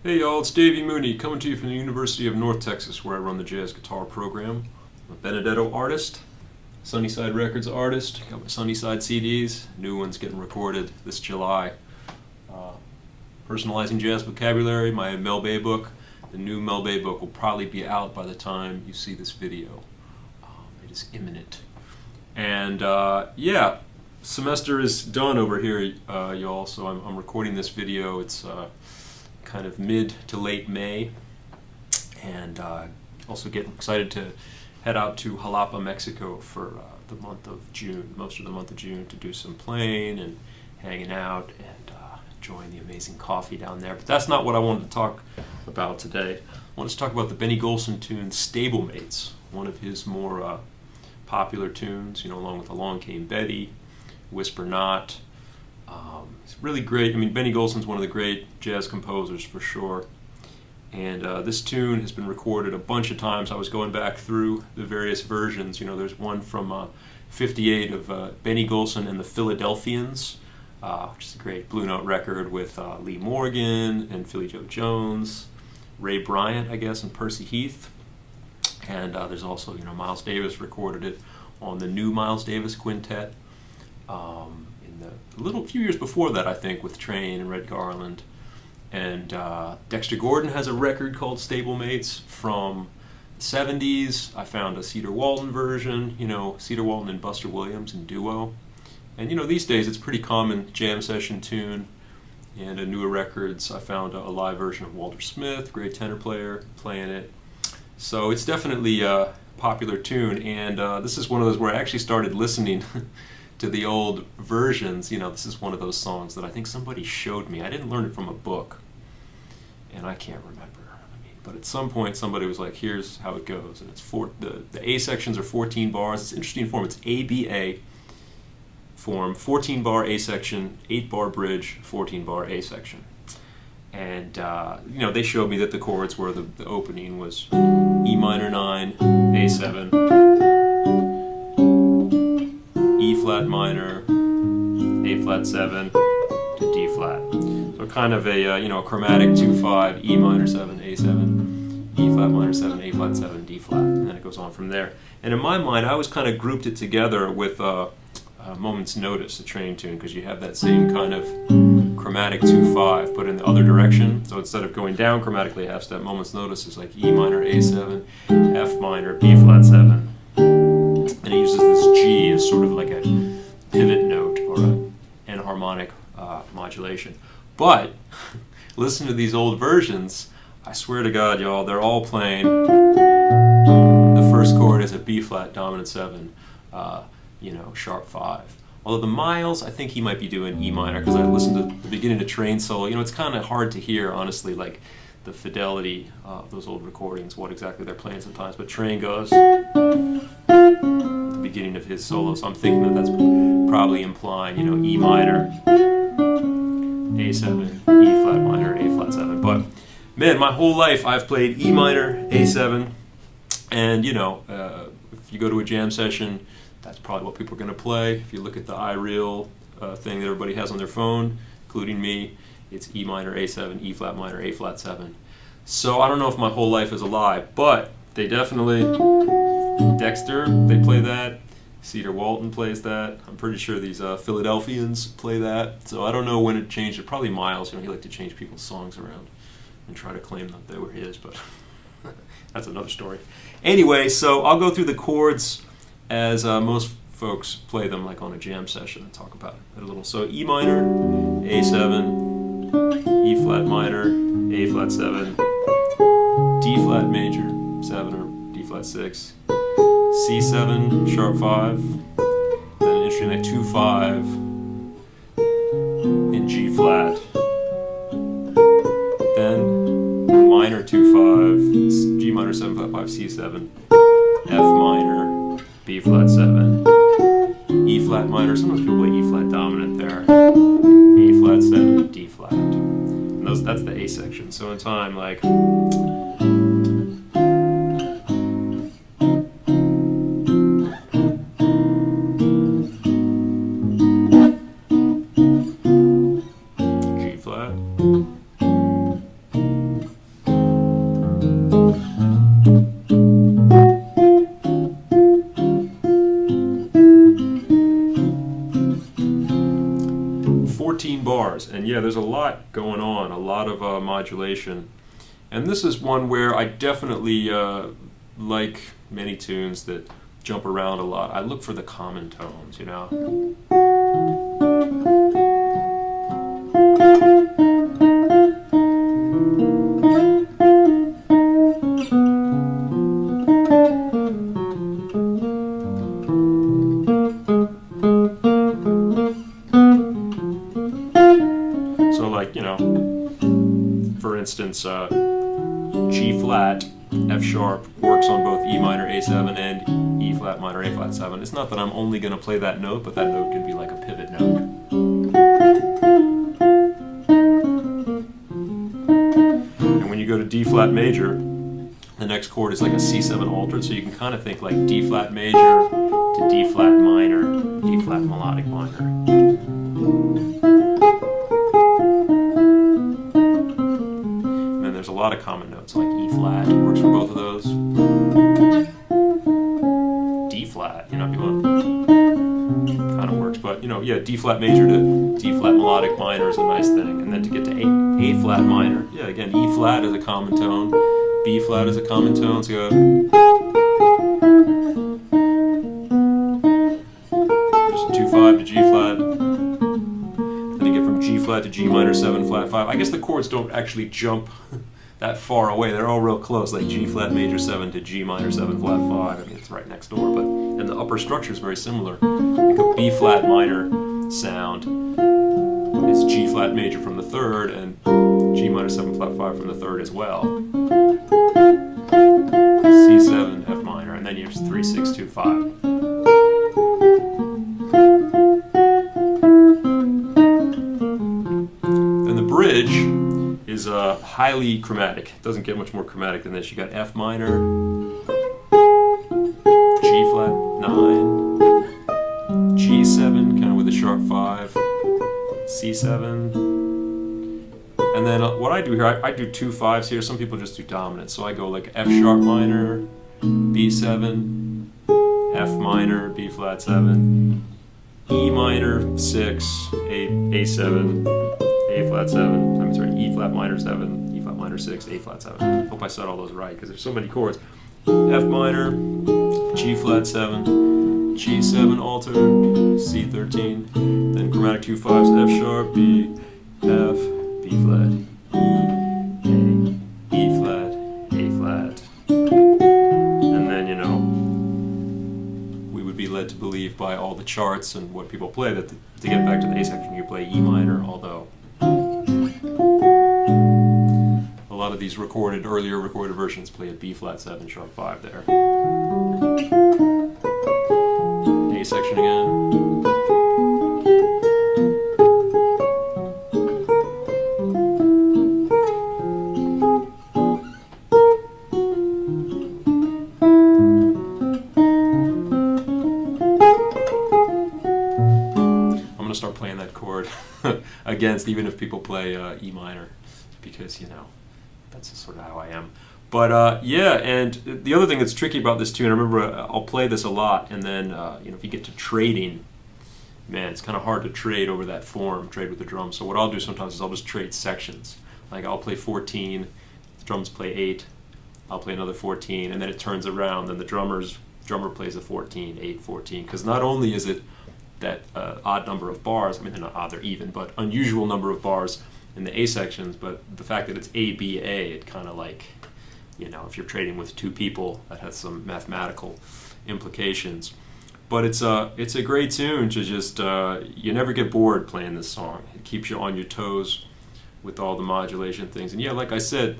Hey y'all, it's Davy Mooney coming to you from the University of North Texas where I run the jazz guitar program. I'm a Benedetto artist, Sunnyside Records artist, got my Sunnyside CDs, new ones getting recorded this July. Personalizing Jazz Vocabulary, my Mel Bay book. The new Mel Bay book will probably be out by the time you see this video. It is imminent. And yeah, semester is done over here, y'all, so I'm recording this video. It's kind of mid to late May, and also getting excited to head out to Jalapa, Mexico for the month of June, most of the month of June, to do some playing and hanging out and enjoying the amazing coffee down there. But that's not what I wanted to talk about today. I wanted to talk about the Benny Golson tune Stablemates, one of his more popular tunes, along with Along Came Betty, Whisper Not. It's really great. I mean, Benny Golson's one of the great jazz composers for sure. And this tune has been recorded a bunch of times. I was going back through the various versions. There's one from '58 of Benny Golson and the Philadelphians, which is a great Blue Note record with Lee Morgan and Philly Joe Jones, Ray Bryant, I guess, and Percy Heath. And there's also, Miles Davis recorded it on the new Miles Davis Quintet. A few years before that, I think, with Train and Red Garland. And Dexter Gordon has a record called Stablemates from the 70s. I found a Cedar Walton version, Cedar Walton and Buster Williams in duo. And these days it's pretty common jam session tune. And in newer records, I found a live version of Walter Smith, great tenor player, playing it. So it's definitely a popular tune. And this is one of those where I actually started listening to the old versions. This is one of those songs that I think somebody showed me. I didn't learn it from a book, and I can't remember. But at some point somebody was like, here's how it goes. And it's the A sections are 14 bars. It's an interesting form. It's ABA form, 14 bar A section, 8 bar bridge, 14 bar A section. And they showed me that the chords were the opening was E minor 9, A7, E flat minor, A flat 7 to D flat. So kind of a chromatic 2/5, E minor 7, A7, E flat minor 7, A flat 7, D flat, and then it goes on from there. And in my mind, I always kind of grouped it together with Moment's Notice, the Train tune, because you have that same kind of chromatic 2/5, but in the other direction. So instead of going down chromatically half step, Moment's Notice is like E minor, A7, F minor, B flat 7. And he uses this G as sort of like a pivot note or an enharmonic modulation. But listen to these old versions. I swear to God, y'all, they're all playing. The first chord is a B flat dominant 7, sharp 5. Although the Miles, I think he might be doing E minor, because I listened to the beginning of Train solo. It's kind of hard to hear, honestly, like the fidelity of those old recordings, what exactly they're playing sometimes. But Train goes at the beginning of his solo, so I'm thinking that's probably implying, E minor, A7, E flat minor, A flat 7. But man, my whole life I've played E minor, A7, and if you go to a jam session, that's probably what people are going to play. If you look at the iReal thing that everybody has on their phone, including me, it's E minor, A7, E flat minor, A flat 7. So I don't know if my whole life is a lie, but they definitely, Dexter, they play that. Cedar Walton plays that. I'm pretty sure these Philadelphians play that. So I don't know when it changed. It probably Miles. He liked to change people's songs around and try to claim that they were his, but that's another story. Anyway, so I'll go through the chords as most folks play them, like on a jam session, and talk about it a little. So E minor, A7, E flat minor, A flat 7, D flat major 7 or D flat 6, C7 sharp 5, then an interesting like 2/5 in G flat, then minor 2/5, G minor 7/5, C7, F minor, B flat 7, E flat minor. Sometimes people play E flat dominant there, A flat 7, D flat. And that's the A section. So in time, like. G flat, 14 bars, and yeah, there's a lot going on, a lot of modulation. And this is one where I definitely, like many tunes that jump around a lot, I look for the common tones, you know? So like, you know, for instance, G flat, F sharp works on both E minor, A7 and E flat minor, A flat 7. It's not that I'm only going to play that note, but that note can be like a pivot note. And when you go to D flat major, the next chord is like a C7 altered, so you can kind of think like D flat major to D flat minor, D flat melodic minor. And then there's a lot of common notes like E flat works for both of those. D flat, you know, if you want, kind of works, but you know, yeah, D flat major to D flat melodic minor is a nice thing, and then to get to A flat minor, yeah, again, E flat is a common tone, B flat is a common tone, so there's a 2-5 to G flat, then you get from G flat to G minor 7 flat 5. I guess the chords don't actually jump that far away, they're all real close, like G flat major 7 to G minor 7 flat 5. I mean, it's right next door, but and the upper structure is very similar. Like a B flat minor sound is G flat major from the third and G minor 7 flat 5 from the third as well. C7, F minor, and then you have 3, 6, 2, 5. Then the bridge is highly chromatic. It doesn't get much more chromatic than this. You got F minor, G flat 9, G7 kind of with a sharp 5, C7, and then what I do here, I do 2 5s here. Some people just do dominant, so I go like F sharp minor, B7, F minor, B flat 7, E minor 6, A7, A flat 7. I'm sorry, E flat minor 7, E flat minor 6, A flat 7. Hope I said all those right because there's so many chords. F minor, G flat 7, G7 altered, C13, then chromatic 2 5s, F sharp, B, F, B flat, E flat, A flat. And then, you know, we would be led to believe by all the charts and what people play that to get back to the A section you play E minor, although a lot of these earlier recorded versions play a B flat 7 sharp 5 there. A section again. I'm going to start playing that chord against, even if people play E minor, because, you know, that's just sort of how I am. But yeah, and the other thing that's tricky about this tune, I remember I'll play this a lot, and then you know, if you get to trading, man, it's kind of hard to trade over that form, trade with the drums. So what I'll do sometimes is I'll just trade sections. Like I'll play 14, the drums play 8, I'll play another 14, and then it turns around, and the drummer plays a 14, 8, 14. Because not only is it that odd number of bars, I mean they're not odd, they're even, but unusual number of bars in the A sections, but the fact that it's A, B, A, it kind of like, you know, if you're trading with 2 people, that has some mathematical implications. But it's a great tune to just, you never get bored playing this song. It keeps you on your toes with all the modulation things. And yeah, like I said,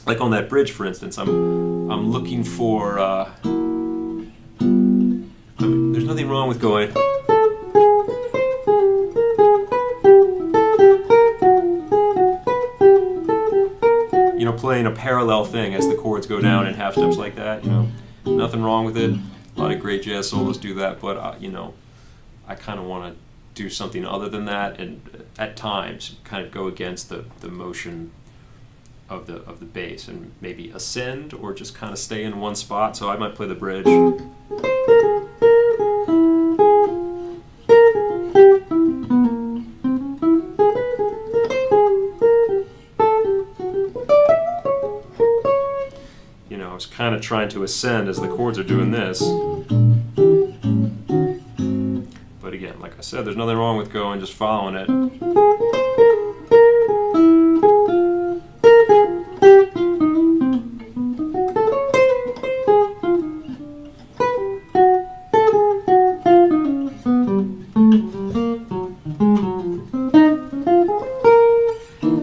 like on that bridge, for instance, I'm looking for, there's nothing wrong with going, you know, playing a parallel thing as the chords go down in half steps like that, you know, nothing wrong with it. A lot of great jazz solos do that, but you know, I kind of want to do something other than that, and at times kind of go against the motion of the bass and maybe ascend or just kind of stay in one spot. So I might play the bridge. kind of trying to ascend as the chords are doing this. But again, like I said, there's nothing wrong with going just following it.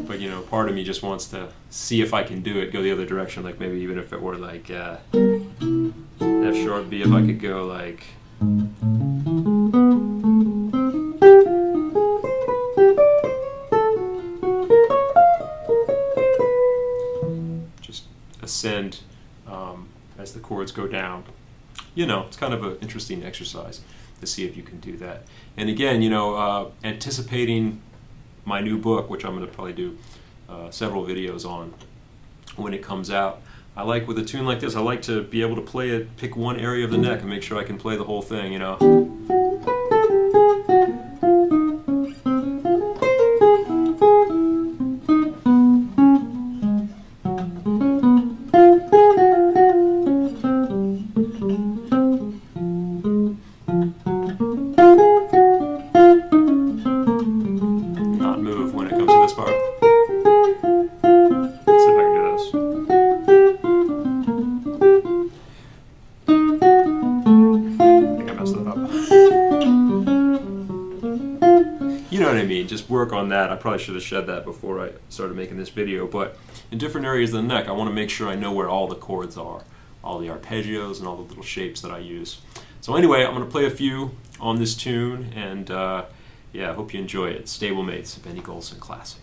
But you know, part of me just wants to see if I can do it, go the other direction, like maybe even if it were like F sharp B, if I could go like just ascend as the chords go down. You know, it's kind of an interesting exercise to see if you can do that. And again, you know, anticipating my new book, which I'm going to probably do several videos on when it comes out. I like, with a tune like this, I like to be able to play it, pick one area of the neck and make sure I can play the whole thing, you know. Not move when it comes to this part. Let's see if I can do this. You know what I mean, just work on that. I probably should have said that before I started making this video, but in different areas of the neck, I want to make sure I know where all the chords are, all the arpeggios and all the little shapes that I use. So anyway, I'm going to play a few on this tune, and yeah, I hope you enjoy it. Stablemates, a Benny Golson classic.